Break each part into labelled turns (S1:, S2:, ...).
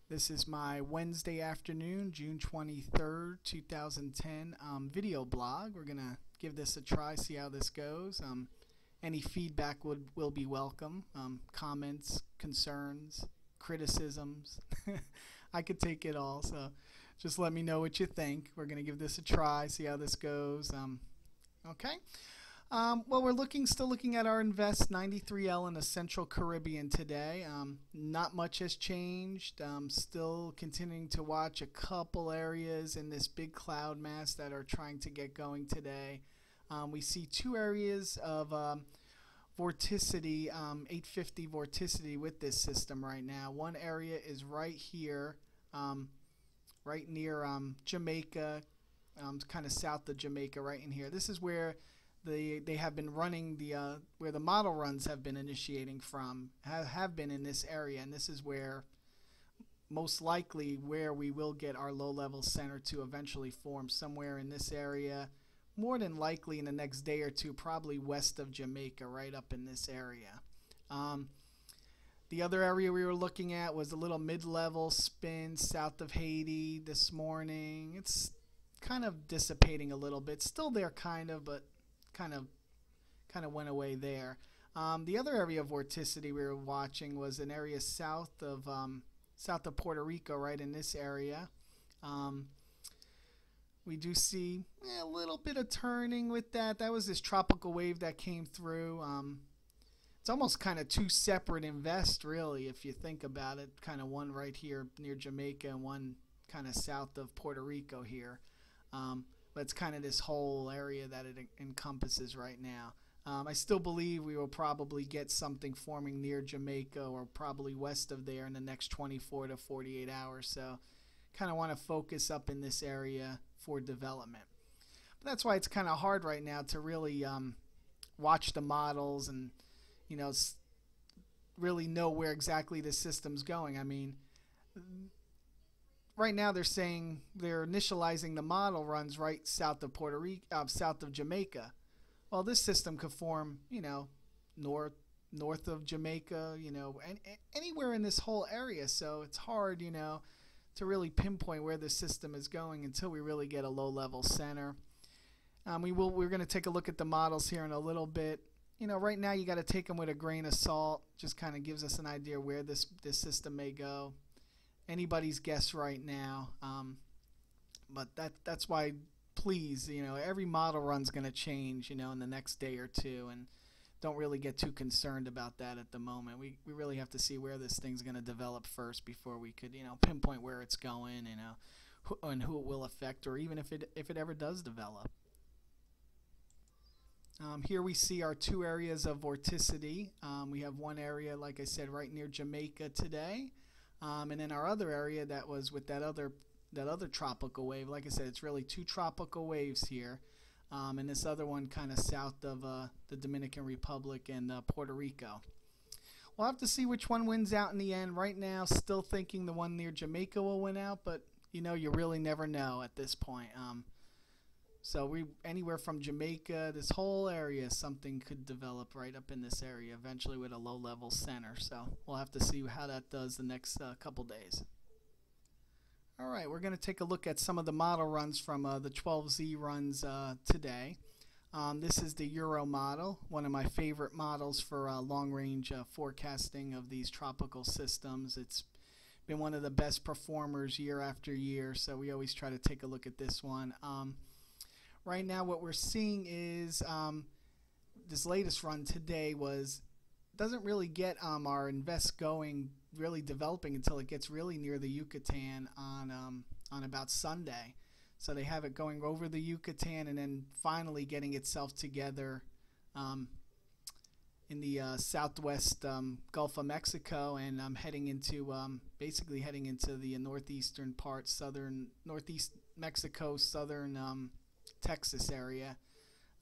S1: This is my Wednesday afternoon, June 23rd, 2010 video blog. We're going to give this a try, see how this goes. Any feedback will be welcome. Comments, concerns, criticisms. I could take it all, so just let me know what you think. We're going to give this a try, see how this goes. Okay. Well, we're still looking at our Invest 93L in the Central Caribbean today. Not much has changed. Still continuing to watch a couple areas in this big cloud mass that are trying to get going today. We see two areas of vorticity, 850 vorticity with this system right now. One area is right here, right near Jamaica, kind of south of Jamaica, right in here. This is where they have been running where the model runs have been initiating from, have been in this area, and this is where most likely where we will get our low-level center to eventually form, somewhere in this area, more than likely in the next day or two, probably west of Jamaica, right up in this area. The other area we were looking at was a little mid-level spin south of Haiti this morning. It's kind of dissipating a little bit, still there kind of, but kind of went away there. The other area of vorticity we were watching was an area south of Puerto Rico, right in this area. We do see a little bit of turning with that. That was this tropical wave that came through. It's almost kind of two separate invests, really, if you think about it. Kind of one right here near Jamaica and one kind of south of Puerto Rico here. But it's kind of this whole area that it encompasses right now. I still believe we will probably get something forming near Jamaica or probably west of there in the next 24 to 48 hours. So kind of want to focus up in this area for development. But that's why it's kind of hard right now to really watch the models and really know where exactly the system's going. I mean, right now they're saying they're initializing the model runs right south of Puerto Rico, south of Jamaica. Well, this system could form, north of Jamaica, anywhere in this whole area. So it's hard, to really pinpoint where the system is going until we really get a low-level center. We're going to take a look at the models here in a little bit. Right now you got to take them with a grain of salt. Just kind of gives us an idea where this system may go. Anybody's guess right now, but that's why, please, every model run's going to change, in the next day or two, and don't really get too concerned about that at the moment. We really have to see where this thing's going to develop first before we could, pinpoint where it's going, and who it will affect, or even if it ever does develop. Here we see our two areas of vorticity. We have one area, like I said, right near Jamaica today. And then our other area that was with that other tropical wave. Like I said, it's really two tropical waves here, and this other one kind of south of the Dominican Republic and Puerto Rico. We'll have to see which one wins out in the end. Right now, still thinking the one near Jamaica will win out, but you really never know at this point. So anywhere from Jamaica, this whole area, something could develop right up in this area eventually with a low-level center. So we'll have to see how that does the next couple days. All right, we're going to take a look at some of the model runs from the 12Z runs today. This is the Euro model, one of my favorite models for long-range forecasting of these tropical systems. It's been one of the best performers year after year, so we always try to take a look at this one. Right now what we're seeing is this latest run today doesn't really get our invest going, really developing until it gets really near the Yucatan on about Sunday. So they have it going over the Yucatan and then finally getting itself together in the southwest Gulf of Mexico, and basically heading into the northeastern part, northeast Mexico, southern Texas area.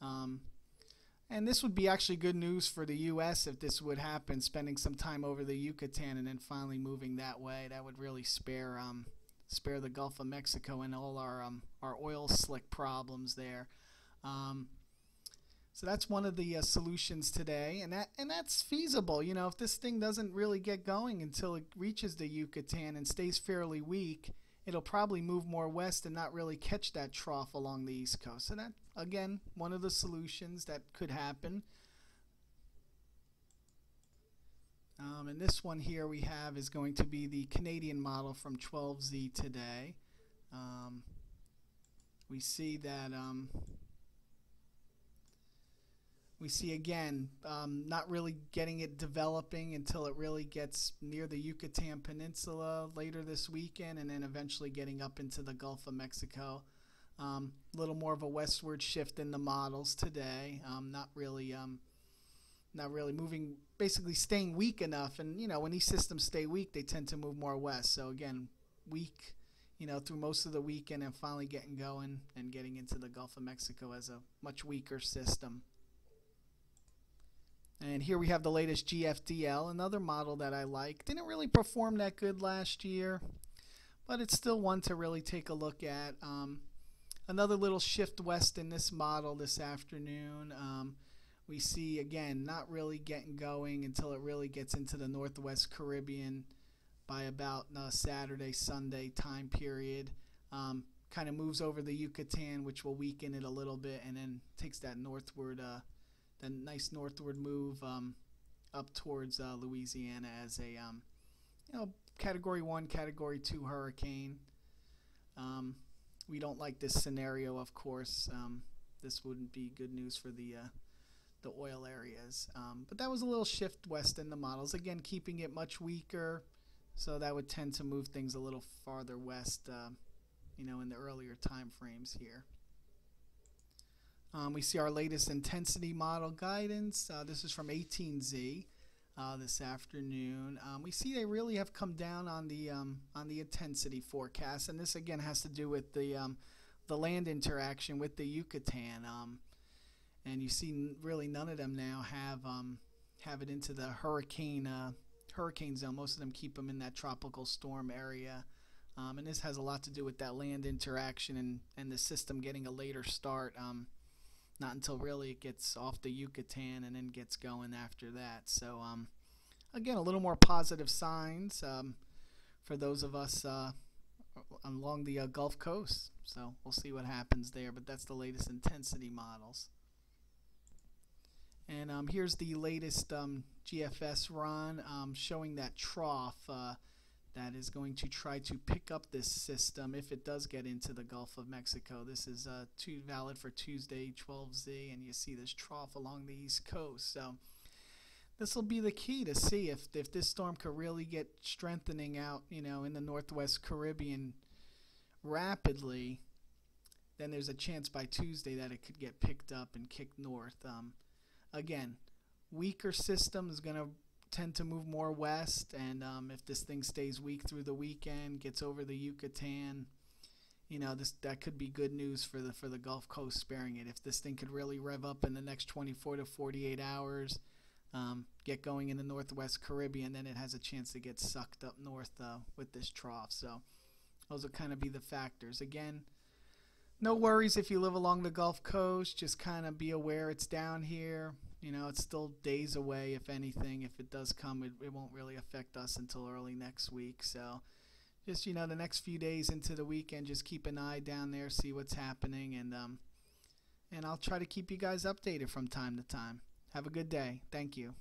S1: And this would be actually good news for the U.S. if this would happen, spending some time over the Yucatan and then finally moving that way. That would really spare the Gulf of Mexico and all our oil slick problems there. So that's one of the solutions today, and that's feasible. You know, if this thing doesn't really get going until it reaches the Yucatan and stays fairly weak, it'll probably move more west and not really catch that trough along the east coast. So that, again, one of the solutions that could happen. And this one here we have is going to be the Canadian model from 12Z today. We see that we see again not really getting it developing until it really gets near the Yucatan Peninsula later this weekend, and then eventually getting up into the Gulf of Mexico. A little more of a westward shift in the models today. Not really moving, basically staying weak enough. And you know, when these systems stay weak, they tend to move more west. So again, weak, you know, through most of the weekend, and finally getting going and getting into the Gulf of Mexico as a much weaker system. And here we have the latest GFDL, another model that I like. Didn't really perform that good last year, but it's still one to really take a look at. Another little shift west in this model this afternoon. We see, again, not really getting going until it really gets into the Northwest Caribbean by about Saturday, Sunday time period. Kind of moves over the Yucatan, which will weaken it a little bit, and then takes that northward the nice northward move up towards Louisiana as a you know, Category 1, Category 2 hurricane. We don't like this scenario, of course. This wouldn't be good news for the oil areas. But that was a little shift west in the models. Again, keeping it much weaker, so that would tend to move things a little farther west, you know, in the earlier time frames here. We see our latest intensity model guidance. This is from 18Z this afternoon. We see they really have come down on the intensity forecast, and this again has to do with the land interaction with the Yucatan. And you see really none of them now have it into the hurricane zone. Most of them keep them in that tropical storm area. And this has a lot to do with that land interaction and the system getting a later start. Not until really it gets off the Yucatan and then gets going after that. So again, a little more positive signs for those of us along the Gulf Coast. So we'll see what happens there, but that's the latest intensity models. And here's the latest GFS run showing that trough that is going to try to pick up this system if it does get into the Gulf of Mexico. This is valid for Tuesday, 12Z, and you see this trough along the east coast. So this will be the key to see if this storm could really get strengthening out, you know, in the Northwest Caribbean rapidly. Then there's a chance by Tuesday that it could get picked up and kicked north. Again, weaker system is going to tend to move more west, and if this thing stays weak through the weekend, gets over the Yucatan, you know, that could be good news for the Gulf Coast sparing it. If this thing could really rev up in the next 24 to 48 hours, get going in the Northwest Caribbean, then it has a chance to get sucked up north with this trough. So those will kind of be the factors. Again, no worries if you live along the Gulf Coast. Just kind of be aware it's down here. You know, it's still days away, if anything. If it does come, it won't really affect us until early next week. So just, you know, the next few days into the weekend, just keep an eye down there, see what's happening, and I'll try to keep you guys updated from time to time. Have a good day. Thank you.